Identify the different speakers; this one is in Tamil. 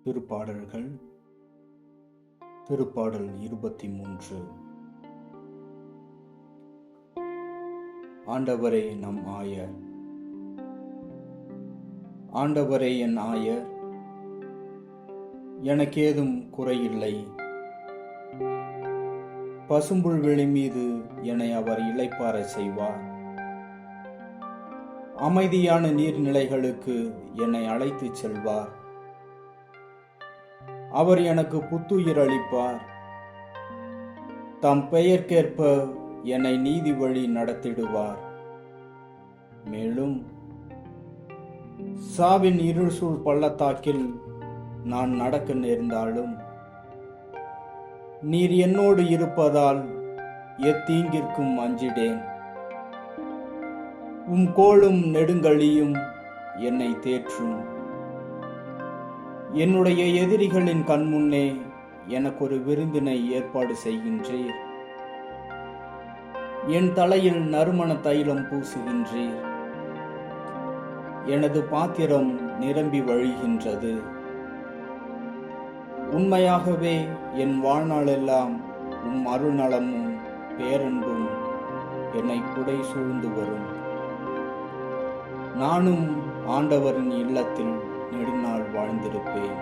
Speaker 1: திருப்பாடல்கள் திருப்பாடல் 23. ஆண்டவரே நம் ஆயர். ஆண்டவரே என் ஆயர், எனக்கேதும் குறையில்லை. பசும்புல்வெளி மீது என்னை அவர் இளைப்பாற செய்வார். அமைதியான நீர்நிலைகளுக்கு என்னை அழைத்துச் செல்வார். அவர் எனக்கு புத்துயிர் அளிப்பார். தம் பெயர்க்கேற்ப என்னை நீதி வழி நடத்திடுவார். மேலும் சாவின் இருள் சூழ் பள்ளத்தாக்கில் நான் நடக்க நேர்ந்தாலும் நீர் என்னோடு இருப்பதால் எத்தீங்கிற்கும் அஞ்சிடேன். உம் கோலும் நெடுங்கழியும் என்னை தேற்றும். என்னுடைய எதிரிகளின் கண்முன்னே எனக்கு ஒரு விருந்தினை ஏற்பாடு செய்கின்றீர். என் தலையில் நறுமண தைலம் பூசுகின்றீர். எனது பாத்திரம் நிரம்பி வழிகின்றது. உண்மையாகவே என் வாழ்நாளெல்லாம் உம் அருள்நலமும் பேரன்பும் என்னை புடை சூழ்ந்து வரும். நானும் ஆண்டவரின் இல்லத்தில் நெடுநாள் வாழ்ந்திருப்பேன்.